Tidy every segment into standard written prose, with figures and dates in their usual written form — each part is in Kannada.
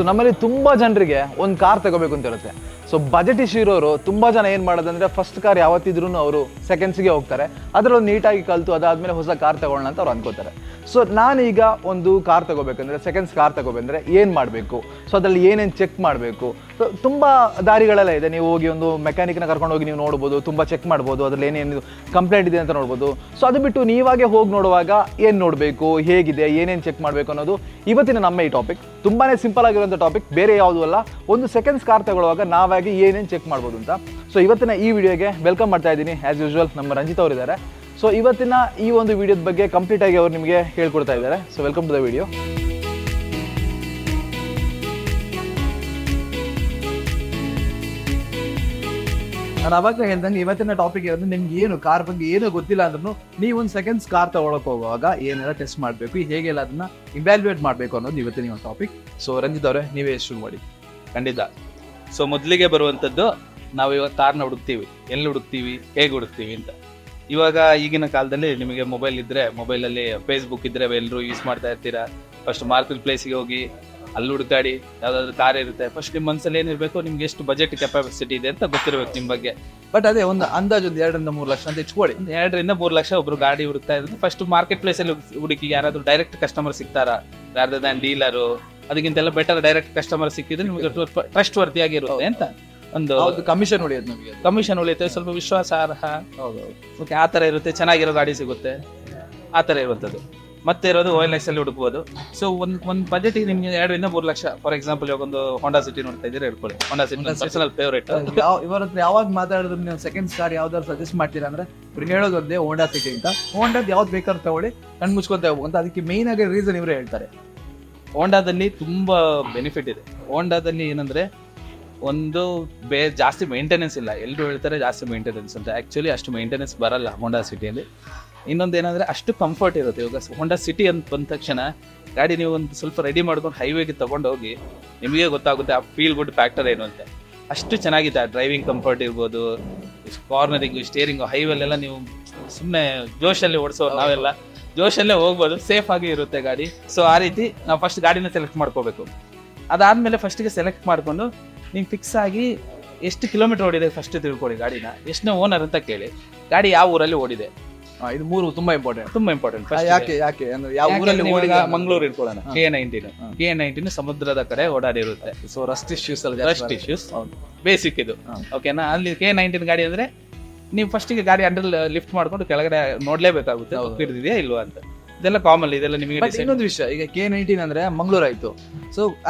ನಮ್ಮಲ್ಲಿ ತುಂಬ ಜನರಿಗೆ ಒಂದು ಕಾರ್ ತಗೋಬೇಕು ಅಂತ ಇರುತ್ತೆ. ಸೊ ಬಜೆಟ್ ಇಶ್ಯೂ ಇರೋರು ತುಂಬ ಜನ ಏನು ಮಾಡೋದಂದರೆ ಫಸ್ಟ್ ಕಾರ್ ಯಾವತ್ತಿದ್ರೂ ಅವರು ಸೆಕೆಂಡ್ಸ್ಗೆ ಹೋಗ್ತಾರೆ, ಅದರಲ್ಲಿ ನೀಟಾಗಿ ಕಲಿತು ಅದಾದಮೇಲೆ ಹೊಸ ಕಾರ್ ತಗೊಳ್ಳೋಣ ಅಂತ ಅವ್ರು ಅಂದ್ಕೋತಾರೆ. ಸೊ ನಾನೀಗ ಒಂದು ಕಾರ್ ತಗೋಬೇಕಂದ್ರೆ, ಸೆಕೆಂಡ್ಸ್ ಕಾರ್ ತಗೋಬೇಕಂದ್ರೆ ಏನು ಮಾಡಬೇಕು, ಸೊ ಅದರಲ್ಲಿ ಏನೇನು ಚೆಕ್ ಮಾಡಬೇಕು, ತುಂಬ ದಾರಿಗಳೆಲ್ಲ ಇದೆ. ನೀವು ಹೋಗಿ ಒಂದು ಮೆಕ್ಯಾನಿಕ್ನ ಕರ್ಕೊಂಡು ಹೋಗಿ ನೀವು ನೋಡ್ಬೋದು, ತುಂಬ ಚೆಕ್ ಮಾಡ್ಬೋದು, ಅದರಲ್ಲಿ ಏನೇನು ಕಂಪ್ಲೇಂಟ್ ಇದೆ ಅಂತ ನೋಡ್ಬೋದು. ಸೊ ಅದು ಬಿಟ್ಟು ನೀವಾಗೆ ಹೋಗಿ ನೋಡುವಾಗ ಏನು ನೋಡಬೇಕು, ಹೇಗಿದೆ, ಏನೇನು ಚೆಕ್ ಮಾಡಬೇಕು ಅನ್ನೋದು ಇವತ್ತಿನ ನಮ್ಮ ಈ ಟಾಪಿಕ್. ತುಂಬಾ ಸಿಂಪಲ್ ಆಗಿರುವಂಥ ಟಾಪಿಕ್, ಬೇರೆ ಯಾವುದೂ ಅಲ್ಲ. ಒಂದು ಸೆಕೆಂಡ್ಸ್ ಕಾರ್ ತಗೊಳ್ಳುವಾಗ ನಾವಾಗಿ ಏನೇನು ಚೆಕ್ ಮಾಡ್ಬೋದು ಅಂತ. ಸೊ ಇವತ್ತಿನ ಈ ವಿಡಿಯೋಗೆ ವೆಲ್ಕಮ್ ಮಾಡ್ತಾ ಇದ್ದೀನಿ. ಆ್ಯಸ್ ಯೂಶುವಲ್ ನಮ್ಮ ರಂಜಿತ್ ಅವರು ಇದ್ದಾರೆ. ಸೊ ಇವತ್ತಿನ ಈ ಒಂದು ವಿಡಿಯೋದ ಬಗ್ಗೆ ಕಂಪ್ಲೀಟಾಗಿ ಅವರು ನಿಮಗೆ ಹೇಳ್ಕೊಡ್ತಾ ಇದ್ದಾರೆ. So welcome to the video. ನಾನು ಅವಾಗ ಹೇಳ್ದಂಗೆ ಇವತ್ತಿನ ಟಾಪಿಕ್ ಇರೋದು, ನಿಮ್ಗೆ ಏನು ಕಾರ್ ಬಗ್ಗೆ ಏನೂ ಗೊತ್ತಿಲ್ಲ ಅಂದ್ರೂ ನೀವು ಒಂದು ಸೆಕೆಂಡ್ಸ್ ಕಾರ್ ತಗೊಳಕ್ ಹೋಗುವಾಗ ಏನೆಲ್ಲ ಟೆಸ್ಟ್ ಮಾಡಬೇಕು, ಹೇಗೆಲ್ಲ ಅದನ್ನ ಇವ್ಯಾಲ್ಯೂಯೇಟ್ ಮಾಡಬೇಕು ಅನ್ನೋದು ಇವತ್ತಿನ ಒಂದು ಟಾಪಿಕ್. ಸೊ ರಂಜಿತ್ ಅವರೇ, ನೀವೇ ಶುರು ಮಾಡಿ. ಖಂಡಿತ. ಸೊ ಮೊದಲಿಗೆ ಬರುವಂಥದ್ದು, ನಾವು ಇವಾಗ ಕಾರ್ನ ಹುಡುಕ್ತೀವಿ, ಎಲ್ಲಿ ಹುಡುಕ್ತೀವಿ, ಹೇಗೆ ಹುಡುಕ್ತೀವಿ ಅಂತ. ಇವಾಗ ಈಗಿನ ಕಾಲದಲ್ಲಿ ನಿಮಗೆ ಮೊಬೈಲ್ ಇದ್ದರೆ, ಮೊಬೈಲಲ್ಲಿ ಫೇಸ್ಬುಕ್ ಇದ್ದರೆ ಎಲ್ಲರೂ ಯೂಸ್ ಮಾಡ್ತಾ ಇರ್ತೀರಾ. ಫಸ್ಟ್ ಮಾರ್ಕೆಟ್ ಪ್ಲೇಸಿಗೆ ಹೋಗಿ ಅಲ್ಲಿ ಹುಡುಕಾಡಿ ಯಾವುದಾದ್ರು ಕಾರ್ ಇರುತ್ತೆ. ಫಸ್ಟ್ ನಿಮ್ಮ ಮನಸ್ಸಲ್ಲಿ ಏನಿರಬೇಕು, ನಿಮ್ಗೆ ಎಷ್ಟು ಬಜೆಟ್ ಕೆಪಾಸಿಟಿ ಇದೆ ಅಂತ ಗೊತ್ತಿರಬೇಕು ನಿಮ್ಮ ಬಗ್ಗೆ. ಬಟ್ ಅದೇ ಒಂದು ಅಂದಾಜು ಒಂದು 2-3 ಲಕ್ಷ ಅಂತ ಇಟ್ಕೊಳ್ಳಿ. 2-3 ಲಕ್ಷ ಒಬ್ರು ಗಾಡಿ ಹುಡುಕ್ತಾ ಇರುತ್ತೆ. ಫಸ್ಟ್ ಮಾರ್ಕೆಟ್ ಪ್ಲೇಸಲ್ಲಿ ಹುಡುಕಿ ಯಾರಾದರೂ ಡೈರೆಕ್ಟ್ ಕಸ್ಟಮರ್ ಸಿಗ್ತಾರಾ, ರಾದರ್ ದ್ಯಾನ್ ಡೀಲರು. ಅದಕ್ಕಿಂತೆಲ್ಲ ಬೆಟರ್ ಡೈರೆಕ್ಟ್ ಕಸ್ಟಮರ್ ಸಿಕ್ಕಿದ್ರೆ ನಿಮಗೆ ಟ್ರಸ್ಟ್ ವರ್ತಿಯಾಗಿರುತ್ತೆ ಅಂತ ಒಂದು ಕಮಿಷನ್ ಉಳಿಯೋದು, ನಮಗೆ ಕಮಿಷನ್ ಉಳಿಯುತ್ತೆ, ಸ್ವಲ್ಪ ವಿಶ್ವಾಸಾರ್ಹ. ಓಕೆ, ಆ ಥರ ಇರುತ್ತೆ. ಚೆನ್ನಾಗಿರೋ ಗಾಡಿ ಸಿಗುತ್ತೆ, ಆ ಥರ ಇರುವಂಥದ್ದು. ಮತ್ತೆ ಇರೋದು OLX ಅಲ್ಲಿ ಹುಡುಕ್ಬೋದು. ಸೊ ಒಂದು ಬಜೆಟಿಗೆ ನಿಮಗೆ 2-3 ಲಕ್ಷ. ಫಾರ್ ಎಕ್ಸಾಂಪಲ್ ಇವಾಗ ಒಂದು ಹೋಂಡಾ ಸಿಟಿ ನೋಡ್ತಾ ಇದ್ದೀರಾ ಇಟ್ಕೊಳ್ಳಿ. Honda City personal favourite. ಇವರ ಹತ್ರ ಯಾವಾಗ ಮಾತಾಡಿದ್ರು ನೀವು ಸೆಕೆಂಡ್ಸ್ ಕಾರ್ ಯಾವ್ದಾದ್ರು ಸಜೆಸ್ಟ್ ಮಾಡ್ತೀರಾ ಅಂದ್ರೆ ಇವ್ರು ಹೇಳೋದು ಒಂದೇ, ಹೋಂಡಾ ಸಿಟಿ ಅಂತ. ಹೋಂಡಾದ್ ಯಾವ್ದು ಬೇಕಾದ್ರೂ ತಗೊಳ್ಳಿ, ಕಣ್ಣು ಮುಚ್ಕೊಂತ ಹೋಗುವಂತ. ಅದಕ್ಕೆ ಮೇನ್ ಆಗಿ ರೀಸನ್ ಇವರೇ ಹೇಳ್ತಾರೆ. ಹೋಂಡಾದಲ್ಲಿ ತುಂಬಾ ಬೆನಿಫಿಟ್ ಇದೆ. ಹೋಂಡಾದಲ್ಲಿ ಏನಂದ್ರೆ, ಒಂದು ಜಾಸ್ತಿ ಮೇಂಟೆನೆನ್ಸ್ ಇಲ್ಲ. ಎಲ್ಲರೂ ಹೇಳ್ತಾರೆ ಜಾಸ್ತಿ ಮೇಂಟೆನೆನ್ಸ್ ಅಂತ. ಆ್ಯಕ್ಚುಲಿ ಅಷ್ಟು ಮೇಂಟೆನೆನ್ಸ್ ಬರಲ್ಲ ಹೋಂಡಾ ಸಿಟಿಯಲ್ಲಿ. ಇನ್ನೊಂದು ಏನಂದರೆ, ಅಷ್ಟು ಕಂಫರ್ಟ್ ಇರುತ್ತೆ. ಇವಾಗ ಹೋಂಡಾ ಸಿಟಿ ಅಂತ ಬಂದ ತಕ್ಷಣ ಗಾಡಿ ನೀವು ಒಂದು ಸ್ವಲ್ಪ ರೆಡಿ ಮಾಡ್ಕೊಂಡು ಹೈವೇಗೆ ತೊಗೊಂಡೋಗಿ ನಿಮಗೆ ಗೊತ್ತಾಗುತ್ತೆ ಆ ಫೀಲ್ ಗುಡ್ ಫ್ಯಾಕ್ಟರ್ ಏನು ಅಂತ. ಅಷ್ಟು ಚೆನ್ನಾಗಿದೆ. ಆ ಡ್ರೈವಿಂಗ್ ಕಂಫರ್ಟ್ ಇರ್ಬೋದು, ಕಾರ್ನರಿಂಗು, ಸ್ಟೇರಿಂಗು, ಹೈವೇಲೆಲ್ಲ ನೀವು ಸುಮ್ಮನೆ ಜೋಶಲ್ಲಿ ಓಡಿಸೋ ನಾವೆಲ್ಲ ಜೋಶಲ್ಲೇ ಹೋಗ್ಬೋದು, ಸೇಫ್ ಆಗಿ ಇರುತ್ತೆ ಗಾಡಿ. ಸೊ ಆ ರೀತಿ ನಾವು ಫಸ್ಟ್ ಗಾಡಿನ ಸೆಲೆಕ್ಟ್ ಮಾಡ್ಕೋಬೇಕು. ಅದಾದಮೇಲೆ ಫಸ್ಟಿಗೆ ಸೆಲೆಕ್ಟ್ ಮಾಡಿಕೊಂಡು ನೀವು ಫಿಕ್ಸ್ ಆಗಿ ಎಷ್ಟು ಕಿಲೋಮೀಟರ್ ಓಡಿದೆ ಫಸ್ಟ್ ತಿಳ್ಕೊಳ್ಳಿ. ಗಾಡಿನ ಎಷ್ಟನೇ ಓನರ್ ಅಂತ ಕೇಳಿ, ಗಾಡಿ ಯಾವ ಊರಲ್ಲಿ ಓಡಿದೆ. ಇದು 3 ತುಂಬಾ ಇಂಪಾರ್ಟೆಂಟ್. ಯಾಕೆ ಅಂದ್ರೆ ಯಾವ ಊರಲ್ಲಿ ಓಡಿದೆ. ಮಂಗಳೂರು ಇಟ್ಕೊಳ್ಳೋಣ. K19 ಸಮುದ್ರದ ಕಡೆ ಓಡಾಡಿರುತ್ತೆ. ಸೊ ರಸ್ಟ್ ಇಶ್ಯೂಸ್ ಬೇಸಿಕ್ ಇದು. ಓಕೆನಾ. ಅಲ್ಲಿ K19 ಗಾಡಿ ಅಂದ್ರೆ ನೀವು ಫಸ್ಟಿಗೆ ಗಾಡಿ ಅಂಡರ್ ಲಿಫ್ಟ್ ಮಾಡ್ಕೊಂಡು ಕೆಳಗಡೆ ನೋಡ್ಲೇಬೇಕಾಗುತ್ತೆ ಹಿಡಿದಿದೆಯಾ ಇಲ್ವಾ ಅಂತ. ಇದೆಲ್ಲ ಕಾಮನ್, ಇದೆಲ್ಲ ನಿಮಗೆ. ಇನ್ನೊಂದು ವಿಷಯ, ಈಗ K19 ಅಂದ್ರೆ ಮಂಗಳೂರು ಆಯ್ತು. ಸೊ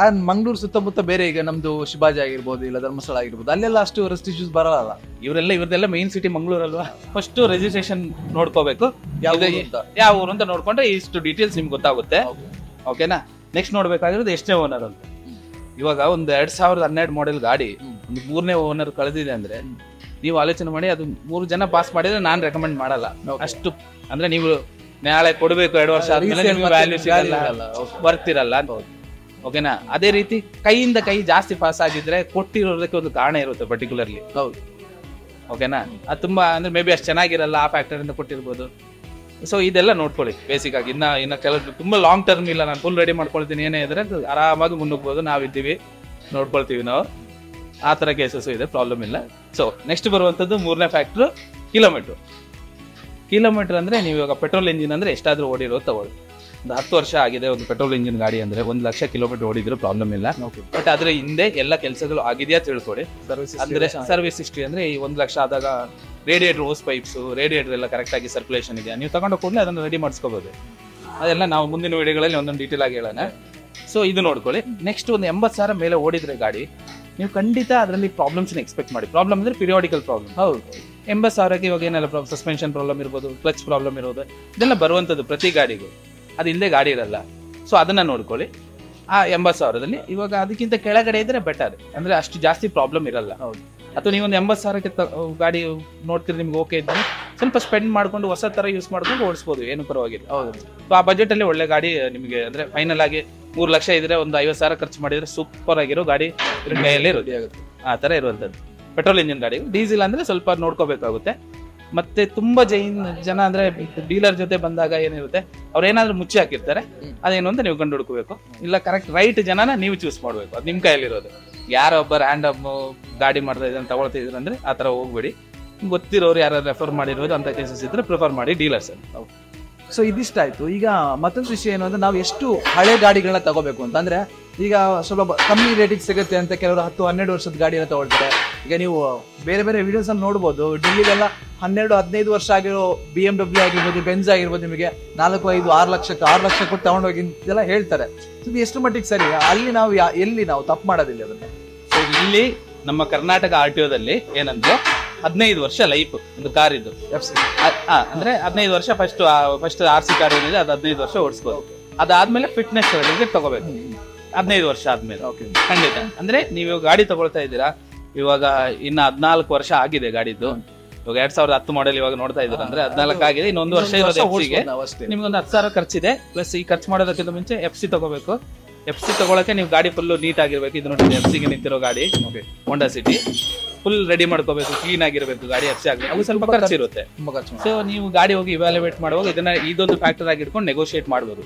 ಮಂಗಳೂರು ಸುತ್ತಮುತ್ತ ಬೇರೆ, ಈಗ ನಮ್ದು ಶಿವಾಜಿ ಆಗಿರ್ಬೋದು, ಇಲ್ಲ ಧರ್ಮಸ್ಥಳ ಆಗಿರ್ಬೋದು, ಅಲ್ಲೆಲ್ಲ ಅಷ್ಟು ರೆಸ್ಟ್ ಇಶ್ಯೂಸ್ ಬರಲ್ಲ. ಇವ್ರದೆಲ್ಲ ಮೇನ್ ಸಿಟಿ ಮಂಗಳೂರು ಅಲ್ವಾ. ಫಸ್ಟ್ ರಿಜಿಸ್ಟ್ರೇಷನ್ ನೋಡ್ಕೋಬೇಕು, ಯಾವ ಊರು ಅಂತ ನೋಡ್ಕೊಂಡ್ರೆ ಇಷ್ಟು ಡೀಟೇಲ್ಸ್ ನಿಮ್ಗೆ ಗೊತ್ತಾಗುತ್ತೆ. ಓಕೆನಾ. ನೆಕ್ಸ್ಟ್ ನೋಡ್ಬೇಕಾಗಿರೋದು ಎಷ್ಟನೇ ಓನರ್ ಅಂತ. ಇವಾಗ ಒಂದು 2012 ಮಾಡೆಲ್ ಗಾಡಿ ಒಂದು 3ನೇ ಓನರ್ ಕಳೆದಿದೆ ಅಂದ್ರೆ ನೀವು ಆಲೋಚನೆ ಮಾಡಿ, ಅದು 3 ಜನ ಪಾಸ್ ಮಾಡಿದ್ರೆ ನಾನು ರೆಕಮೆಂಡ್ ಮಾಡಲ್ಲ. ಅಷ್ಟು ಅಂದ್ರೆ ನೀವು ನಾಳೆ ಕೊಡಬೇಕು, 2 ವರ್ಷ ಆದ್ಮೇಲೆ ನಿಮ್ಗೆ ವ್ಯಾಲ್ಯೂ ಸಿಗಲ್ಲ, ಬರ್ತಿರಲ್ಲ. ಓಕೆನಾ. ಅದೇ ರೀತಿ ಕೈಯಿಂದ ಕೈ ಜಾಸ್ತಿ ಪಾಸ್ ಆಗಿದ್ರೆ ಕೊಟ್ಟಿರೋದಕ್ಕೆ ಒಂದು ಕಾರಣ ಇರುತ್ತೆ ಪರ್ಟಿಕ್ಯುಲರ್ಲಿ. ಓಕೆನಾ. ಅದು ತುಂಬಾ ಅಂದ್ರೆ ಮೇ ಬಿ ಅಷ್ಟು ಚೆನ್ನಾಗಿರಲ್ಲ, ಆ ಫ್ಯಾಕ್ಟರಿಂದ ಕೊಟ್ಟಿರ್ಬೋದು. ಸೊ ಇದೆಲ್ಲ ನೋಡ್ಕೊಳ್ಳಿ ಬೇಸಿಕ್ ಆಗಿ. ಇನ್ನ ಕೆಲವು ತುಂಬಾ ಲಾಂಗ್ ಟರ್ಮ್ ಇಲ್ಲ, ನಾನು ಫುಲ್ ರೆಡಿ ಮಾಡ್ಕೊಳ್ತೀನಿ ಏನೇ ಇದ್ರೆ ಆರಾಮಾಗಿ ಮುನ್ನುಗ್ಬೋದು, ನಾವಿದ್ದೀವಿ, ನೋಡ್ಕೊಳ್ತೀವಿ ನಾವು. ಆ ಥರ ಕೇಸಸ್ ಇದೆ, ಪ್ರಾಬ್ಲಮ್ ಇಲ್ಲ. ಸೊ ನೆಕ್ಸ್ಟ್ ಬರುವಂಥದ್ದು 3ನೇ ಫ್ಯಾಕ್ಟ್ರು, ಕಿಲೋಮೀಟರ್ ಅಂದರೆ ನೀವು ಇವಾಗ ಪೆಟ್ರೋಲ್ ಇಂಜಿನ್ ಅಂದರೆ ಎಷ್ಟಾದರೂ ಓಡಿರೋದು ತಗೊಳ್ಳಿ. ಒಂದು 10 ವರ್ಷ ಆಗಿದೆ ಒಂದು ಪೆಟ್ರೋಲ್ ಇಂಜಿನ್ ಗಾಡಿ ಅಂದರೆ 1 ಲಕ್ಷ ಕಿಲೋಮೀಟರ್ ಓಡಿದ್ರು ಪ್ರಾಬ್ಲಮ್ ಇಲ್ಲ. ಬಟ್ ಅದರ ಹಿಂದೆ ಎಲ್ಲ ಕೆಲಸಗಳು ಆಗಿದೆಯಾ ತಿಳ್ಕೊಳ್ಳಿ. ಅಂದರೆ ಸರ್ವಿಸ್ ಹಿಸ್ಟ್ರಿ ಅಂದರೆ ಈ 1 ಲಕ್ಷ ಆದಾಗ ರೇಡಿಯೇಟರ್, ಹೋಸ್ ಪೈಪ್ಸು, ರೇಡಿಯೇಟರ್ ಎಲ್ಲ ಕರೆಕ್ಟಾಗಿ ಸರ್ಕ್ಯುಲೇಷನ್ ಇದೆಯಾ, ನೀವು ತಗೊಂಡು ಕೂಡಲೇ ಅದನ್ನು ರೆಡಿ ಮಾಡಿಸ್ಕೋಬೋದು. ಅದೆಲ್ಲ ನಾವು ಮುಂದಿನ ವಿಡಿಯೋಗಳಲ್ಲಿ ಒಂದೊಂದು ಡೀಟೇಲ್ ಆಗಿ ಹೇಳೋಣ. ಸೊ ಇದು ನೋಡ್ಕೊಳ್ಳಿ. ನೆಕ್ಸ್ಟ್ ಒಂದು 80,000 ಮೇಲೆ ಓಡಿದ್ರೆ ಗಾಡಿ, ನೀವು ಖಂಡಿತ ಅದರಲ್ಲಿ ಪ್ರಾಬ್ಲಮ್ಸ್ನ ಎಕ್ಸ್ಪೆಕ್ಟ್ ಮಾಡಿ. ಪ್ರಾಬ್ಲಮ್ ಅಂದರೆ ಪಿರಿಯಾಡಿಕಲ್ ಪ್ರಾಬ್ಲಮ್. ಹೌದು, 80,000ಕ್ಕೆ ಇವಾಗ ಏನೆಲ್ಲ ಪ್ರಾಬ್ಲಮ್, ಸಸ್ಪೆನ್ಷನ್ ಪ್ರಾಬ್ಲಮ್ ಇರ್ಬೋದು, ಕ್ಲಚ್ ಪ್ರಾಬ್ಲಮ್ ಇರೋದು, ಇದೆಲ್ಲ ಬರುವಂಥದ್ದು ಪ್ರತಿ ಗಾಡಿಗೂ. ಅದು ಇಲ್ಲದೆ ಗಾಡಿ ಇರಲ್ಲ. ಸೊ ಅದನ್ನು ನೋಡ್ಕೊಳ್ಳಿ. ಆ 80,000ದಲ್ಲಿ ಇವಾಗ ಅದಕ್ಕಿಂತ ಕೆಳಗಡೆ ಇದ್ರೆ ಬೆಟರ್, ಅಂದರೆ ಅಷ್ಟು ಜಾಸ್ತಿ ಪ್ರಾಬ್ಲಮ್ ಇರಲ್ಲ. ಹೌದು. ಅಥವಾ ನೀವೊಂದು 80,000ಕ್ಕೆ ಗಾಡಿ ನೋಡ್ತೀರಿ, ನಿಮ್ಗೆ ಓಕೆ ಇದ್ದರೆ ಸ್ವಲ್ಪ ಸ್ಪೆಂಡ್ ಮಾಡ್ಕೊಂಡು ಹೊಸ ಥರ ಯೂಸ್ ಮಾಡ್ಕೊಂಡು ಓಡಿಸ್ಬೋದು, ಏನು ಪರವಾಗಿಲ್ಲ. ಹೌದು. ಸೊ ಆ ಬಜೆಟಲ್ಲಿ ಒಳ್ಳೆ ಗಾಡಿ ನಿಮಗೆ, ಅಂದರೆ ಫೈನಲ್ ಆಗಿ 3 ಲಕ್ಷ ಇದ್ರೆ ಒಂದು 50,000 ಖರ್ಚು ಮಾಡಿದ್ರೆ ಸೂಪರ್ ಆಗಿರೋ ಗಾಡಿ ಕೈಯಲ್ಲಿ ರೆಡಿ ಆಗುತ್ತೆ. ಆ ಥರ ಇರುವಂಥದ್ದು ಪೆಟ್ರೋಲ್ ಇಂಜಿನ್ ಗಾಡಿ. ಡೀಸೆಲ್ ಅಂದರೆ ಸ್ವಲ್ಪ ನೋಡ್ಕೋಬೇಕಾಗುತ್ತೆ. ಮತ್ತೆ ತುಂಬಾ ಜನ ಅಂದ್ರೆ ಡೀಲರ್ ಜೊತೆ ಬಂದಾಗ ಏನಿರುತ್ತೆ ಅವ್ರು ಏನಾದ್ರು ಮುಚ್ಚಿ ಹಾಕಿರ್ತಾರೆ, ಅದೇನು ಅಂತ ನೀವು ಕಂಡು ಹುಡ್ಕೋಬೇಕು. ಇಲ್ಲ ಕರೆಕ್ಟ್ ರೈಟ್ ಜನನ ನೀವು ಚೂಸ್ ಮಾಡ್ಬೇಕು, ಅದು ನಿಮ್ ಕೈಯಲ್ಲಿರೋದು. ಯಾರೊಬ್ಬ ರ್ಯಾಂಡಮ್ ಗಾಡಿ ಮಾಡ್ತಾ ಇದ್ರೆ ತಗೊಳ್ತಿದ್ರು ಅಂದ್ರೆ ಆ ತರ ಹೋಗ್ಬೇಡಿ. ಗೊತ್ತಿರೋರು ಯಾರು ರೆಫರ್ ಮಾಡಿರೋದು ಅಂತ ಕೇಸಸ್ ಇದ್ರೆ ಪ್ರಿಫರ್ ಮಾಡಿ ಡೀಲರ್ಸ್. ಸೊ ಇದಿಷ್ಟಾಯ್ತು. ಈಗ ಮತ್ತೊಂದು ವಿಷಯ ಏನು ಅಂದ್ರೆ ನಾವು ಎಷ್ಟು ಹಳೆ ಗಾಡಿಗಳನ್ನ ತಗೋಬೇಕು ಅಂತ ಅಂದ್ರೆ, ಈಗ ಸ್ವಲ್ಪ ಕಮ್ಮಿ ರೇಟಿಗೆ ಸಿಗುತ್ತೆ ಅಂತ ಕೆಲವರು 10-12 ವರ್ಷದ ಗಾಡಿನ ತಗೊಳ್ತಾರೆ. ಈಗ ನೀವು ಬೇರೆ ಬೇರೆ ವಿಡಿಯೋಸ್ ಅಲ್ಲಿ ನೋಡ್ಬೋದು, ಡೆಲ್ಲಿಗೆಲ್ಲ 12-15 ವರ್ಷ ಆಗಿರೋ BMW ಆಗಿರ್ಬೋದು, ಬೆಂಜ್ ಆಗಿರ್ಬೋದು, ನಿಮಗೆ 4-5-6 ಲಕ್ಷಕ್ಕೆ 6 ಲಕ್ಷ ಕೊಟ್ಟು ತಗೊಂಡೋಗಿ ಇದೆಲ್ಲ ಹೇಳ್ತಾರೆ. ಇದು ಎಷ್ಟು ಮಟ್ಟಿಗೆ ಸರಿ? ಅಲ್ಲಿ ನಾವು ಎಲ್ಲಿ ನಾವು ತಪ್ಪು ಮಾಡೋದಿಲ್ಲ ಅದನ್ನ. ಸೊ ಇಲ್ಲಿ ನಮ್ಮ ಕರ್ನಾಟಕ RTOದಲ್ಲಿ ಏನಂದ್ರೆ 15 ವರ್ಷ ಲೈಫ್ ಒಂದು ಕಾರ್ ಇದ್ದು, ಅಂದ್ರೆ 15 ವರ್ಷ ಫಸ್ಟ್ RC ಕಾರ್ ಏನಿದೆ ಅದು 15 ವರ್ಷ ಓಡಿಸ್ಬೋದು. ಅದಾದ್ಮೇಲೆ ಫಿಟ್ನೆಸ್ ಸರ್ಟಿಫಿಕೇಟ್ ತಗೋಬೇಕು 15 ವರ್ಷ ಆದ್ಮೇಲೆ. ಖಂಡಿತ. ಅಂದ್ರೆ ನೀವು ಗಾಡಿ ತಗೊಳ್ತಾ ಇದ್ದೀರಾ, ಇವಾಗ ಇನ್ನ 14 ವರ್ಷ ಆಗಿದೆ ಗಾಡಿದ್ದು. ಇವಾಗ 2010 ಮಾಡೆಲ್ ಇವಾಗ ನೋಡ್ತಾ ಇದ್ದೀರಾ ಅಂದ್ರೆ 14 ಆಗಿದೆ. ಇನ್ನೊಂದು ವರ್ಷ ಇರೋದು FC-ಗೆ. ನಿಮ್ಗೊಂದು 10,000 ಖರ್ಚಿದೆ. ಪ್ಲಸ್ ಈ ಖರ್ಚು ಮಾಡೋದಕ್ಕಿಂತ ಮುಂಚೆ FC ತಗೋಬೇಕು. FC ತಗೊಳಕ್ಕೆ ನೀವು ಗಾಡಿ ಫುಲ್ ನೀಟ್ ಆಗಿರ್ಬೇಕು. ಇದು ನೋಡಿ FC-ಗೆ ನಿಂತಿರೋ ಗಾಡಿ ಹೋಂಡಾ ಸಿಟಿ, ಫುಲ್ ರೆಡಿ ಮಾಡ್ಕೋಬೇಕು, ಕ್ಲೀನ್ ಆಗಿರ್ಬೇಕು ಗಾಡಿ. FC ಆಗಬೇಕು, ಅದು ಸ್ವಲ್ಪ ಖರ್ಚಿರುತ್ತೆ. ಸೊ ನೀವು ಗಾಡಿ ಹೋಗಿ ಇವ್ಯಾಲ್ಯುವೇಟ್ ಮಾಡುವಾಗ ಇದೊಂದು ಫ್ಯಾಕ್ಟರ್ ಆಗಿ ಇಟ್ಕೊಂಡು ನೆಗೋಷಿಯೇಟ್ ಮಾಡ್ಬೋದು.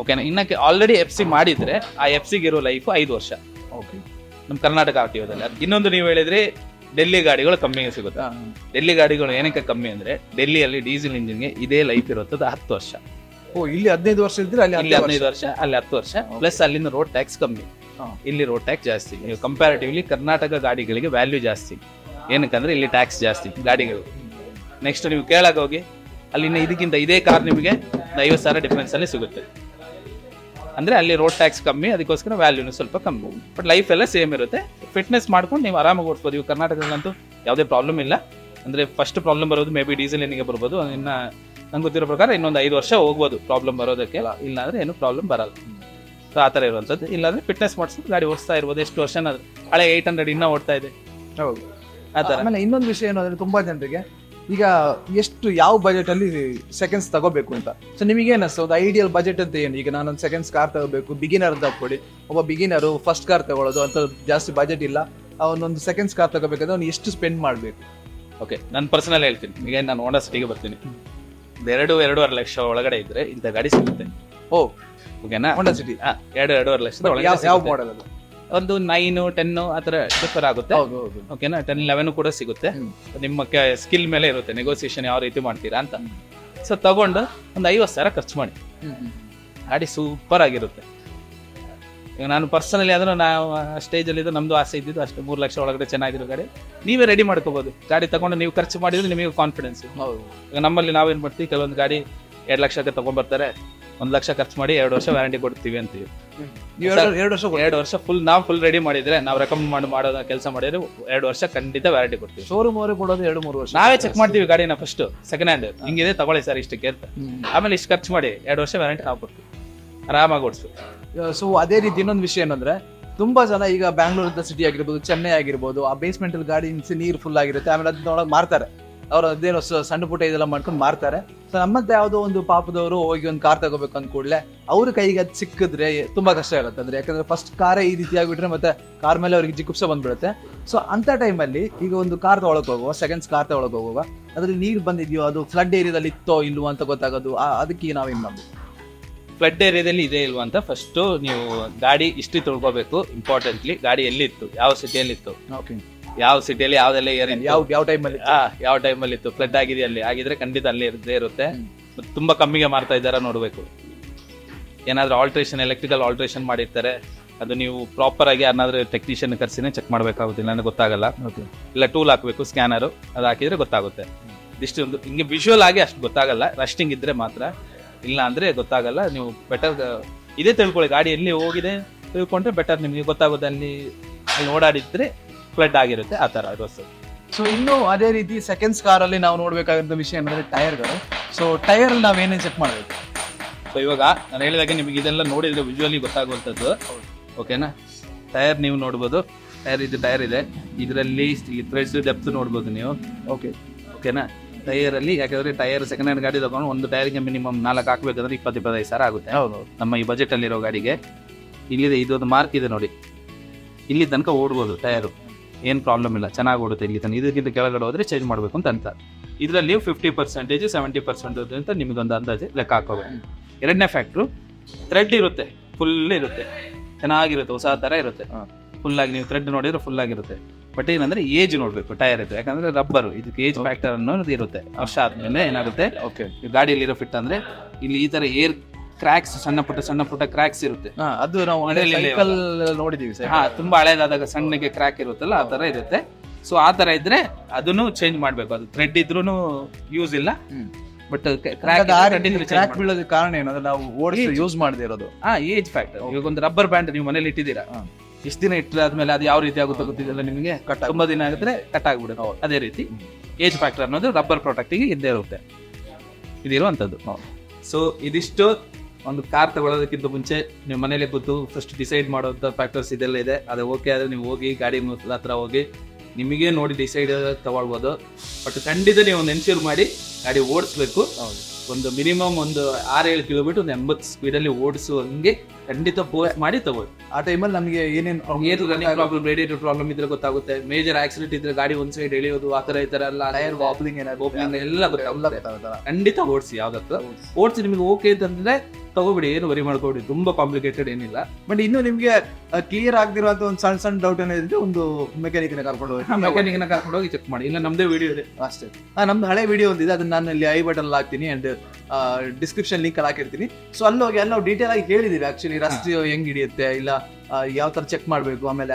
ಓಕೆನಾ? ಇನ್ನಕ್ಕೆ ಆಲ್ರೆಡಿ FC ಮಾಡಿದ್ರೆ ಆ FC-ಗೆ ಇರೋ ಲೈಫ್ 5 ವರ್ಷ ನಮ್ಮ ಕರ್ನಾಟಕ RTOದಲ್ಲಿ. ಇನ್ನೊಂದು ನೀವು ಹೇಳಿದ್ರೆ ಡೆಲ್ಲಿ ಗಾಡಿಗಳು ಕಮ್ಮಿಗೆ ಸಿಗುತ್ತೆ. ಡೆಲ್ಲಿ ಗಾಡಿಗಳು ಏನಕ್ಕೆ ಕಮ್ಮಿ ಅಂದ್ರೆ, ಡೆಲ್ಲಿಯಲ್ಲಿ ಡೀಸೆಲ್ ಇಂಜಿನ್ಗೆ ಇದೇ ಲೈಫ್ ಇರುತ್ತದೆ 10 ವರ್ಷ. ಇಲ್ಲಿ 15 ವರ್ಷ ಇದ್ರೆ ಅಲ್ಲಿ 15 ವರ್ಷ, ಅಲ್ಲಿ 10 ವರ್ಷ. ಪ್ಲಸ್ ಅಲ್ಲಿಂದ ರೋಡ್ ಟ್ಯಾಕ್ಸ್ ಕಮ್ಮಿ, ಇಲ್ಲಿ ರೋಡ್ ಟ್ಯಾಕ್ಸ್ ಜಾಸ್ತಿ. ನೀವು ಕಂಪ್ಯಾರಿಟಿವ್ಲಿ ಕರ್ನಾಟಕ ಗಾಡಿಗಳಿಗೆ ವ್ಯಾಲ್ಯೂ ಜಾಸ್ತಿ. ಏನಕ್ಕಂದ್ರೆ ಇಲ್ಲಿ ಟ್ಯಾಕ್ಸ್ ಜಾಸ್ತಿ ಗಾಡಿಗಳು. ನೆಕ್ಸ್ಟ್ ನೀವು ಕೇಳಕ್ ಹೋಗಿ ಅಲ್ಲಿನ ಇದಕ್ಕಿಂತ ಇದೇ ಕಾರ್ ನಿಮಗೆ 50,000 ಡಿಫರೆನ್ಸ್ ಅಲ್ಲಿ ಸಿಗುತ್ತೆ. ಅಂದ್ರೆ ಅಲ್ಲಿ ರೋಡ್ ಟ್ಯಾಕ್ಸ್ ಕಮ್ಮಿ, ಅದಕ್ಕೋಸ್ಕರ ವ್ಯಾಲ್ಯೂನು ಸ್ವಲ್ಪ ಕಮ್ಮಿ. ಬಟ್ ಲೈಫ್ ಎಲ್ಲ ಸೇಮ್ ಇರುತ್ತೆ. ಫಿಟ್ನೆಸ್ ಮಾಡ್ಕೊಂಡು ನೀವು ಆರಾಮಾಗಿ ಓಡಿಸ್ಬೋದು. ಇವು ಕರ್ನಾಟಕದಲ್ಲಂತೂ ಯಾವುದೇ ಪ್ರಾಬ್ಲಮ್ ಇಲ್ಲ. ಅಂದ್ರೆ ಫಸ್ಟ್ ಪ್ರಾಬ್ಲಮ್ ಬರೋದು ಮೇ ಬಿ ಡೀಸೆಲ್ ಏನಿಗೆ ಬರ್ಬೋದು. ಇನ್ನ ನಂಗೆ ಗೊತ್ತಿರೋ ಪ್ರಕಾರ ಇನ್ನೊಂದು 5 ವರ್ಷ ಹೋಗ್ಬೋದು ಪ್ರಾಬ್ಲಮ್ ಬರೋದಕ್ಕೆ. ಇಲ್ಲ ಅಂದ್ರೆ ಏನು ಪ್ರಾಬ್ಲಮ್ ಬರಲ್ಲ. ಸೊ ಆ ಥರ ಇರುವಂಥದ್ದು. ಇಲ್ಲಾಂದ್ರೆ ಫಿಟ್ನೆಸ್ ಮಾಡಿಸ್ಕೊಂಡು ಗಾಡಿ ಓಡಿಸ್ತಾ ಇರ್ಬೋದು. ಎಷ್ಟು ವರ್ಷ ಹಳೆ 800 ಇನ್ನೂ ಓಡ್ತಾ ಇದೆ. ಹೌದು, ಆ ಥರ. ಆಮೇಲೆ ಇನ್ನೊಂದು ವಿಷಯ ಏನು ಅಂದ್ರೆ, ತುಂಬಾ ಜನರಿಗೆ ಈಗ ಯಾವ ಬಜೆಟ್ ಅಲ್ಲಿ ಸೆಕೆಂಡ್ಸ್ ತಗೋಬೇಕು ಅಂತ. ಸೊ ನಿಮಗೆ ಏನಿಸ್ತು ಒಂದು ಐಡಿಯಲ್ ಬಜೆಟ್ ಅಂತ ಏನು? ಈಗ ನಾನೊಂದು ಸೆಕೆಂಡ್ಸ್ ಕಾರ್ ತಗೋಬೇಕು, ಬಿಗಿನರ್ ತಗೊಳ್ಳಿ. ಒಬ್ಬ ಬಿಗಿನರು ಫಸ್ಟ್ ಕಾರ್ ತಗೊಳ್ಳೋದು ಅಂತ ಜಾಸ್ತಿ ಬಜೆಟ್ ಇಲ್ಲ, ಅವನೊಂದು ಸೆಕೆಂಡ್ಸ್ ಕಾರ್ ತಗೋಬೇಕಂದ್ರೆ ಅವ್ನು ಎಷ್ಟು ಸ್ಪೆಂಡ್ ಮಾಡಬೇಕು? ಓಕೆ, ನಾನು ಪರ್ಸನಲ್ ಹೇಳ್ತೀನಿ. ಈಗ ನಾನು ಹೋಂಡಾ ಸಿಟಿಗೆ ಬರ್ತೀನಿ, 2-2.5 ಲಕ್ಷ ಒಳಗಡೆ ಇದ್ರೆ ಇಂಥ ಗಾಡಿ ಸಿಗುತ್ತೆ. ಓಕೆನಾ? ಹೋಂಡಾ ಸಿಟಿ 2-2.5 ಲಕ್ಷದ ಒಳಗಡೆ. ಯಾವ ಮಾಡೆಲ್ ಅದು? ಒಂದು 9, 10 ಆ ಥರ ಡಿಫರ್ ಆಗುತ್ತೆ. ಓಕೆನಾ? 10, 11 ಕೂಡ ಸಿಗುತ್ತೆ. ನಿಮ್ಮ ಸ್ಕಿಲ್ ಮೇಲೆ ಇರುತ್ತೆ, ನೆಗೋಸಿಯೇಷನ್ ಯಾವ ರೀತಿ ಮಾಡ್ತೀರಾ ಅಂತ. ಸೊ ತಗೊಂಡು ಒಂದು 50,000 ಖರ್ಚು ಮಾಡಿ, ಗಾಡಿ ಸೂಪರ್ ಆಗಿರುತ್ತೆ. ಈಗ ನಾನು ಪರ್ಸನಲಿ ಆದ್ರೂ ನಾವು ಸ್ಟೇಜಲ್ಲಿ ಇದ್ದು ನಮ್ದು ಆಸೆ ಇದ್ದಿದ್ದು ಅಷ್ಟೇ 3 ಲಕ್ಷ ಒಳಗಡೆ ಚೆನ್ನಾಗಿರೋ ಗಾಡಿ ನೀವೇ ರೆಡಿ ಮಾಡ್ಕೋಬಹುದು. ಗಾಡಿ ತಗೊಂಡು ನೀವು ಖರ್ಚು ಮಾಡಿದ್ರೆ ನಿಮಗೆ ಕಾನ್ಫಿಡೆನ್ಸ್. ಈಗ ನಮ್ಮಲ್ಲಿ ನಾವೇನ್ ಮಾಡ್ತೀವಿ, ಕೆಲವೊಂದು ಗಾಡಿ 2 ಲಕ್ಷಕ್ಕೆ ತಗೊಂಡ್ಬರ್ತಾರೆ, 1 ಲಕ್ಷ ಖರ್ಚು ಮಾಡಿ 2 ವರ್ಷ ವ್ಯಾರಂಟಿ ಕೊಡ್ತೀವಿ ಅಂತೀವಿ. 2 ವರ್ಷ ಫುಲ್ ರೆಡಿ ಮಾಡಿದ್ರೆ, ನಾವು ರೆಕಮೆಂಡ್ ಮಾಡೋದ ಕೆಲಸ ಮಾಡಿದ್ರೆ 2 ವರ್ಷ ಖಂಡಿತ ವ್ಯಾರಂಟಿ ಕೊಡ್ತೀವಿ. ಶೋರೂಮ್ ಅವರೇ ಕೊಡೋದು 2-3 ವರ್ಷ. ನಾವೇ ಚೆಕ್ ಮಾಡ್ತೀವಿ ಗಾಡಿನ ಫಸ್ಟ್, ಸೆಕೆಂಡ್ ಹ್ಯಾಂಡ್ ಹಿಂಗಿದೆ ತಗೊಳ್ಳಿ ಸರ್ ಇಷ್ಟಕ್ಕೆ ಅಂತ. ಆಮೇಲೆ ಇಷ್ಟು ಖರ್ಚು ಮಾಡಿ 2 ವರ್ಷ ವ್ಯಾರಂಟಿ ನಾವು ಕೊಡ್ತೀವಿ, ಆರಾಮಾಗಿ ಓಡಿಸ್ಬೇಕು. ಸೊ ಅದೇ ರೀತಿ ಇನ್ನೊಂದು ವಿಷಯ ಏನಂದ್ರೆ, ತುಂಬಾ ಜನ ಈಗ ಬ್ಯಾಂಗ್ಳೂರ್ ಸಿಟಿ ಆಗಿರ್ಬೋದು, ಚೆನ್ನೈ ಆಗಿರ್ಬೋದು, ಆ ಬೇಸ್ಮೆಂಟ್ ಅಲ್ಲಿ ಗಾಡಿ ನೀರು ಫುಲ್ ಆಗಿರುತ್ತೆ, ಆಮೇಲೆ ಅದನ್ನೊಳಗೆ ಮಾರ್ತಾರೆ. ಅವ್ರು ಅದೇನೋ ಸಣ್ಣ ಪುಟ್ಟ ಇದೆಲ್ಲ ಮಾಡ್ಕೊಂಡು ಮಾರ್ತಾರೆ. ಸೊ ನಮ್ಮಂತ ಯಾವುದೋ ಒಂದು ಪಾಪದವರು ಹೋಗಿ ಒಂದು ಕಾರ್ ತಗೋಬೇಕು ಅಂದ ಕೂಡಲೇ ಅವ್ರ ಕೈಗೆ ಅದು ಸಿಕ್ಕಿದ್ರೆ ತುಂಬಾ ಕಷ್ಟ ಇರುತ್ತೆ. ಅಂದ್ರೆ ಯಾಕಂದ್ರೆ ಫಸ್ಟ್ ಕಾರೇ ಈ ರೀತಿ ಆಗಿಬಿಟ್ರೆ ಮತ್ತೆ ಕಾರ್ ಮೇಲೆ ಅವ್ರಿಗೆ ಜಿಗುಪ್ಸೆ ಬಂದ್ಬಿಡುತ್ತೆ. ಸೊ ಅಂತ ಟೈಮಲ್ಲಿ ಈಗ ಒಂದು ಕಾರ್ ತಗೊಳಕ್ ಹೋಗುವ, ಸೆಕೆಂಡ್ಸ್ ಕಾರ್ ತಗೊಳಕ್ ಹೋಗುವ, ಅದ್ರಲ್ಲಿ ನೀರು ಬಂದಿದೆಯೋ, ಅದು ಫ್ಲಡ್ ಏರಿಯಾದಲ್ಲಿ ಇತ್ತೋ ಇಲ್ವೋ ಅಂತ ಗೊತ್ತಾಗೋದು, ಅದಕ್ಕೆ ನಾವೇನ್ ಮಾಡ್ಬೇಕು? ಫ್ಲಡ್ ಏರಿಯಾದಲ್ಲಿ ಇದೆ ಇಲ್ವಾ ಅಂತ ಫಸ್ಟ್ ನೀವು ಗಾಡಿ ಹಿಸ್ಟ್ರಿ ತಿಳ್ಕೋಬೇಕು. ಇಂಪಾರ್ಟೆಂಟ್ಲಿ ಗಾಡಿ ಎಲ್ಲಿತ್ತು, ಯಾವ ಸಿಟಿಯಲ್ಲಿ ಇತ್ತು, ಯಾವ ಸಿಟಿಯಲ್ಲಿ ಯಾವ್ದೆಲ್ಲ ಏರಿಯಾ, ಯಾವ ಟೈಮಲ್ಲಿ ಯಾವ ಟೈಮಲ್ಲಿ ಇತ್ತು, ಫ್ಲಡ್ ಆಗಿದೆಯಾ ಅಲ್ಲಿ ಆಗಿದ್ರೆ ಖಂಡಿತ ಅಲ್ಲಿ ಇದ್ದೇ ಇರುತ್ತೆ. ತುಂಬಾ ಕಮ್ಮಿಗೆ ಮಾರ್ತಾ ಇದ್ದಾರ ನೋಡ್ಬೇಕು. ಏನಾದ್ರೂ ಆಲ್ಟ್ರೇಷನ್, ಎಲೆಕ್ಟ್ರಿಕಲ್ ಆಲ್ಟ್ರೇಷನ್ ಮಾಡಿರ್ತಾರೆ, ಅದು ನೀವು ಪ್ರಾಪರ್ ಆಗಿ ಯಾರನ್ನಾದ್ರೂ ಟೆಕ್ನಿಷಿಯನ್ ಕರ್ಸಿನೇ ಚೆಕ್ ಮಾಡ್ಬೇಕಾಗುತ್ತೆ, ನನಗೆ ಗೊತ್ತಾಗಲ್ಲ. ಇಲ್ಲ ಟೂಲ್ ಹಾಕ್ಬೇಕು, ಸ್ಕ್ಯಾನರು, ಅದು ಹಾಕಿದ್ರೆ ಗೊತ್ತಾಗುತ್ತೆ. ಇಷ್ಟೊಂದು ಹಿಂಗೆ ವಿಜುವಲ್ ಆಗಿ ಅಷ್ಟು ಗೊತ್ತಾಗಲ್ಲ, ರಸ್ಟಿಂಗ್ ಇದ್ರೆ ಮಾತ್ರ, ಇಲ್ಲ ಅಂದ್ರೆ ಗೊತ್ತಾಗಲ್ಲ. ನೀವು ಬೆಟರ್ ಇದೇ ತಿಳ್ಕೊಳ್ಳಿ, ಗಾಡಿ ಎಲ್ಲಿ ಹೋಗಿದೆ ತಿಳ್ಕೊಂಡ್ರೆ ಬೆಟರ್, ನಿಮಗೆ ಗೊತ್ತಾಗುತ್ತೆ. ಅಲ್ಲಿ ಓಡಾಡಿದ್ರೆ ಫ್ಲಡ್ ಆಗಿರುತ್ತೆ, ಆ ತರ ಇರೋದು. ಸೊ ಇನ್ನು ಅದೇ ರೀತಿ ಸೆಕೆಂಡ್ಸ್ ಕಾರಲ್ಲಿ ನಾವು ನೋಡ್ಬೇಕಾಗಿರೋ ವಿಷಯ ಏನಂದ್ರೆ ಟೈರ್ಗಳು. ಸೊ ಟೈರ್ ಅಲ್ಲಿ ನಾವೇನೇನು ಚೆಕ್ ಮಾಡಬೇಕು? ಸೊ ಇವಾಗ ನಾನು ಹೇಳಿದಾಗೆ ನಿಮಗೆ ಇದೆಲ್ಲ ನೋಡಿದ್ರೆ ವಿಜುವಲಿ ಗೊತ್ತಾಗುವಂಥದ್ದು. ಓಕೆನಾ? ಟೈರ್ ನೀವು ನೋಡ್ಬೋದು, ಟೈರ್ ಇದೆ, ಇದರಲ್ಲಿ ಥ್ರೆಡ್ಸ್ ಡೆಪ್ತ್ ನೋಡ್ಬೋದು ನೀವು. ಓಕೆನಾ? ಟೈರಲ್ಲಿ, ಯಾಕಂದ್ರೆ ಟೈರ್ ಸೆಕೆಂಡ್ ಹ್ಯಾಂಡ್ ಗಾಡಿ ತಗೊಂಡು ಒಂದು ಟೈರ್ಗೆ ಮಿನಿಮಮ್ 4 ಹಾಕ್ಬೇಕಂದ್ರೆ 20-25 ಸಾವಿರ ಆಗುತ್ತೆ. ನಮ್ಮ ಈ ಬಜೆಟ್ ಅಲ್ಲಿರೋ ಗಾಡಿಗೆ. ಇಲ್ಲಿದೆ, ಇದೊಂದು ಮಾರ್ಕ್ ಇದೆ ನೋಡಿ, ಇಲ್ಲಿ ತನಕ ಓಡ್ಬೋದು ಟೈರು, ಏನು ಪ್ರಾಬ್ಲಮ್ ಇಲ್ಲ, ಚೆನ್ನಾಗಿ ಓಡುತ್ತೆ ಇಲ್ಲಿ ತನಕ. ಇದಕ್ಕಿಂತ ಕೆಳಗಡೆ ಹೋದ್ರೆ ಚೇಂಜ್ ಮಾಡಬೇಕು ಅಂತ ಇದರಲ್ಲಿ 50%, 70% ಅಂತ ನಿಮಗೊಂದು ಅಂದಾಜು ಲೆಕ್ಕ ಹಾಕೋಬೇಕು. ಎರಡನೇ ಫ್ಯಾಕ್ಟ್ರು ಥ್ರೆಡ್ ಇರುತ್ತೆ, ಫುಲ್ ಇರುತ್ತೆ, ಚೆನ್ನಾಗಿರುತ್ತೆ, ಹೊಸ ಥರ ಇರುತ್ತೆ. ಫುಲ್ಲಾಗಿ ನೀವು ಥ್ರೆಡ್ ನೋಡಿದ್ರೆ ಫುಲ್ ಆಗಿರುತ್ತೆ. ಬಟ್ ಏನಂದ್ರೆ ಏಜ್ ನೋಡ್ಬೇಕು ಟೈರ್ ಇದೆ, ಯಾಕಂದ್ರೆ ರಬ್ಬರ್ ಇದಕ್ಕೆ ಏಜ್ ಫ್ಯಾಕ್ಟರ್ ಅನ್ನೋದು ಇರುತ್ತೆ. ವರ್ಷ ಆದ್ಮೇಲೆ ಏನಾಗುತ್ತೆ, ಗಾಡಿಯಲ್ಲಿ ಇರೋ ಫಿಟ್ ಅಂದ್ರೆ ಇಲ್ಲಿ ಈ ತರ ಏರ್ ಕ್ರ್ಯಾಕ್ಸ್, ಸಣ್ಣ ಪುಟ್ಟ ಕ್ರ್ಯಾಕ್ಸ್ ಇರುತ್ತೆ. ಅದು ನಾವು ನೋಡಿದೀವಿ ಸರ್. ತುಂಬಾ ಹಳೇದಾದಾಗ ಸಣ್ಣಗೆ ಕ್ರ್ಯಾಕ್ ಇರುತ್ತಲ್ಲ, ಆ ತರ ಇರುತ್ತೆ. ಸೊ ಆ ತರ ಇದ್ರೆ ಅದನ್ನು ಚೇಂಜ್ ಮಾಡ್ಬೇಕು. ಅದು ಥ್ರೆಡ್ ಇದ್ರೂ ಯೂಸ್ ಇಲ್ಲ. ಬಟ್ ಕ್ರ್ಯಾಕ್ ಬೀಳೋದಕ್ಕೆ ಕಾರಣ ಏನಂದ್ರೆ ನಾವು ಓಡಿಸಿ ಯೂಸ್ ಮಾಡದೇ ಇರೋದು. Age factor. ಇವಾಗ ಒಂದು ರಬ್ಬರ್ ಬ್ಯಾಂಡ್ ನೀವು ಮನೇಲಿ ಇಟ್ಟಿದ್ದೀರಾ, ಇಷ್ಟು ದಿನ ಇಟ್ಟಾದ್ಮೇಲೆ ಅದು ಯಾವ ರೀತಿ ಆಗುತ್ತೋ ಗೊತ್ತಿಲ್ಲ ನಿಮಗೆ. ತುಂಬಾ ದಿನ ಆಗಿದ್ರೆ ಕಟ್ ಆಗ್ಬಿಡುತ್ತೆ. ಅದೇ ರೀತಿ ಏಜ್ ಫ್ಯಾಕ್ಟರ್ ಅನ್ನೋದು ರಬ್ಬರ್ ಪ್ರಾಡಕ್ಟಿಗೆ ಇದ್ದೇ ಇರುತ್ತೆ, ಇದಿರುವಂಥದ್ದು. ಸೊ ಇದಿಷ್ಟು ಒಂದು ಕಾರ್ ತಗೊಳ್ಳೋದಕ್ಕಿಂತ ಮುಂಚೆ ನೀವು ಮನೇಲಿ ಕೂತು ಫಸ್ಟ್ ಡಿಸೈಡ್ ಮಾಡೋಂಥ ಫ್ಯಾಕ್ಟರ್ಸ್ ಇದೆಲ್ಲ ಇದೆ. ಅದು ಓಕೆ ಆದರೆ ನೀವು ಹೋಗಿ ಗಾಡಿ ಹತ್ರ ಹೋಗಿ ನಿಮಗೆ ನೋಡಿ ಡಿಸೈಡ್ ತಗೊಳ್ಬೋದು. ಬಟ್ ಖಂಡಿತ ನೀವು ಒಂದು ಎನ್ಶ್ಯೂರ್ ಮಾಡಿ ಗಾಡಿ ಓಡಿಸ್ಬೇಕು. ಒಂದು ಮಿನಿಮಮ್ ಒಂದು 6-7 ಕಿಲೋಮೀಟರ್ ಒಂದು 80 ಸ್ಪೀಡಲ್ಲಿ ಓಡಿಸುವಂಗೆ ಖಂಡಿತ ಪೋಸ್ಟ್ ಮಾಡಿ ತಗೊಳ್ಳಿ. ಆ ಟೈಮಲ್ಲಿ ನಮಗೆ ಏನೇನು ರನ್ನಿಂಗ್ ಪ್ರಾಬ್ಲಮ್, ರೇಡಿಯೇಟರ್ ಪ್ರಾಬ್ಲಮ್ ಇದ್ರೆ ಗೊತ್ತಾಗುತ್ತೆ. ಮೇಜರ್ ಆಕ್ಸಿಡೆಂಟ್ ಇದ್ರೆ ಗಾಡಿ ಒಂದ್ ಸೈಡ್ ಎಳೆಯೋದು, ಆ ತರ ಈ ತರ ಎಲ್ಲ ಟೈರ್ ವಾಬ್ಲಿಂಗ್ ಎಲ್ಲ ಗೊತ್ತಾಗುತ್ತೆ. ಖಂಡಿತ ಓಡಿಸಿ, ಯಾವ್ದತ್ರ ಓಡಿಸಿ ನಿಮಗೆ ಓಕೆ ಅಂತಂದ್ರೆ ತಗೋಬಿಡಿ, ಏನು ವರಿ ಮಾಡ್ಕೊಬಿಡಿ. ತುಂಬಾ ಕಾಂಪ್ಲಿಕೇಟೆಡ್ ಏನಿಲ್ಲ. ಬಟ್ ಇನ್ನು ನಿಮ್ಗೆ ಕ್ಲಿಯರ್ ಆಗದಿರುವಂತ ಒಂದು ಸಣ್ಣ ಡೌಟ್ ಏನಿದ್ರೆ ಒಂದು ಮೆಕ್ಯಾನಿಕ್ ಕರ್ಕೊಂಡು ಹೋಗಿ ಚೆಕ್ ಮಾಡಿ. ಇಲ್ಲ ನಮ್ದೇ ವಿಡಿಯೋ ಇದೆ ಅಷ್ಟೇ. ನಮ್ದು ಹಳೆ ವಿಡಿಯೋ ಒಂದಿದೆ, ಅದನ್ನ ನಾನು ಇಲ್ಲಿ ಐ ಬಟನ್ ಹಾಕ್ತೀನಿ ಅಂಡ್ ಡಿಸ್ಕ್ರಿಪ್ಷನ್ ಲಿಂಕ್ ಅಲ್ಲಿ ಹಾಕಿರ್ತೀನಿ. ಸೊ ಅಲ್ಲಿ ಹೋಗಿ ಎಲ್ಲ ನಾವು ಡೀಟೇಲ್ ಆಗಿ ಹೇಳಿದೀವಿ ಆಕ್ಚುಲಿ ರಸ್ತೆ ಹೆಂಗ್ ಹಿಡಿಯುತ್ತೆ, ಇಲ್ಲ ಯಾವ ತರ ಚೆಕ್ ಮಾಡ್ಬೇಕು, ಆಮೇಲೆ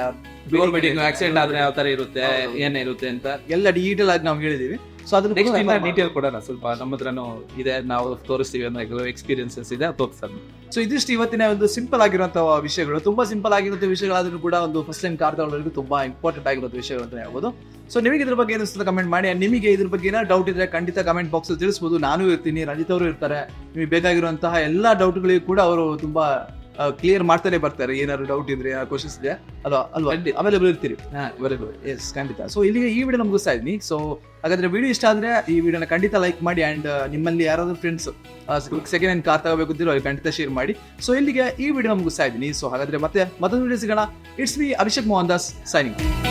ಆಕ್ಸಿಡೆಂಟ್ ಆದ್ರೆ ಯಾವ ತರ ಇರುತ್ತೆ, ಏನಿರುತ್ತೆ ಅಂತ ಎಲ್ಲ ಡೀಟೇಲ್ ಆಗಿ ನಾವು ಹೇಳಿದೀವಿ. ಸೊ ಅದನ್ನ ಡೀಟೇಲ್ ಕೊಡೋಣ ಸ್ವಲ್ಪ. ನಮ್ಮ ಹತ್ರನೂ ಇದೆ, ನಾವು ತೋರಿಸ್ತೀವಿ ಅನ್ನೋ ಎಕ್ಸ್ಪೀರಿಯನ್ಸಸ್ ಇದೆ, ತೋರಿಸ್ತಾರೆ. ಸೊ ಇದಿಷ್ಟು ಇವತ್ತಿನ ಒಂದು ಸಿಂಪಲ್ ಆಗಿರುವಂತಹ ವಿಷಯಗಳು. ತುಂಬಾ ಸಿಂಪಲ್ ಆಗಿರುವಂತ ವಿಷಯಗಳಾದ್ರೂ ಕೂಡ ಒಂದು ಫಸ್ಟ್ ಟೈಮ್ ಕಾರ್ ತಗೊಳ್ಳೋರಿಗೆ ತುಂಬಾ ಇಂಪಾರ್ಟೆಂಟ್ ಆಗಿರುವಂತ ವಿಷಯಗಳು ಅಂತ ಹೇಳ್ಬೋದು. ಸೊ ನಿಮಗೆ ಇದ್ರ ಬಗ್ಗೆ ಏನಿಸ್ತದೆ ಕಮೆಂಟ್ ಮಾಡಿ. ನಿಮಗೆ ಇದ್ರ ಬಗ್ಗೆ ಏನಾದ್ರು ಡೌಟ್ ಇದ್ರೆ ಖಂಡಿತ ಕಮೆಂಟ್ ಬಾಕ್ಸ್ ಅಲ್ಲಿ ತಿಳಿಸಬಹುದು. ನಾನು ಇರ್ತೀನಿ, ರಂಜಿತ್ ಅವರು ಇರ್ತಾರೆ. ನಿಮಗೆ ಬೇಕಾಗಿರುವಂತಹ ಎಲ್ಲಾ ಡೌಟ್ಗಳಿಗೂ ಕೂಡ ಅವರು ತುಂಬಾ ಕ್ಲಿಯರ್ ಮಾಡ್ತಾನೆ ಬರ್ತಾರೆ. ಏನಾದ್ರು ಡೌಟ್ ಇದ್ರೆ, ಕ್ವಶನ್ಸ್ ಇದೆ ಅಲ್ವಾ ಅವೈಲೇಬಲ್ ಇರ್ತೀರಿ. ಎಸ್ ಖಂಡಿತ. ಸೊ ಇಲ್ಲಿಗೆ ಈ ವಿಡಿಯೋ ನಮ್ಗೆ ಮುಗಿಸ್ತಾ ಇದ್ದೀನಿ. ಸೊ ಹಾಗಾದ್ರೆ ವಿಡಿಯೋ ಇಷ್ಟ ಆದ್ರೆ ಈ ವಿಡಿಯೋನ ಖಂಡಿತ ಲೈಕ್ ಮಾಡಿ. ಅಂಡ್ ನಿಮ್ಮಲ್ಲಿ ಯಾರಾದ್ರೂ ಫ್ರೆಂಡ್ಸ್ ಸೆಕೆಂಡ್ ಹ್ಯಾಂಡ್ ಕಾರ್ ತಗೋಬೇಕು ಅಂತಿರೋ ಅವ್ರಿಗೆ ಖಂಡಿತ ಶೇರ್ ಮಾಡಿ. ಸೊ ಇಲ್ಲಿಗೆ ಈ ವಿಡಿಯೋ ಮುಗಿಸ್ತಾ ಇದ್ದೀನಿ. ಸೊ ಹಾಗಾದ್ರೆ ಮತ್ತೆ ಮತ್ತೊಂದು ವಿಡಿಯೋ ಸಿಗೋಣ. It's me Abhishek Mohan Das signing.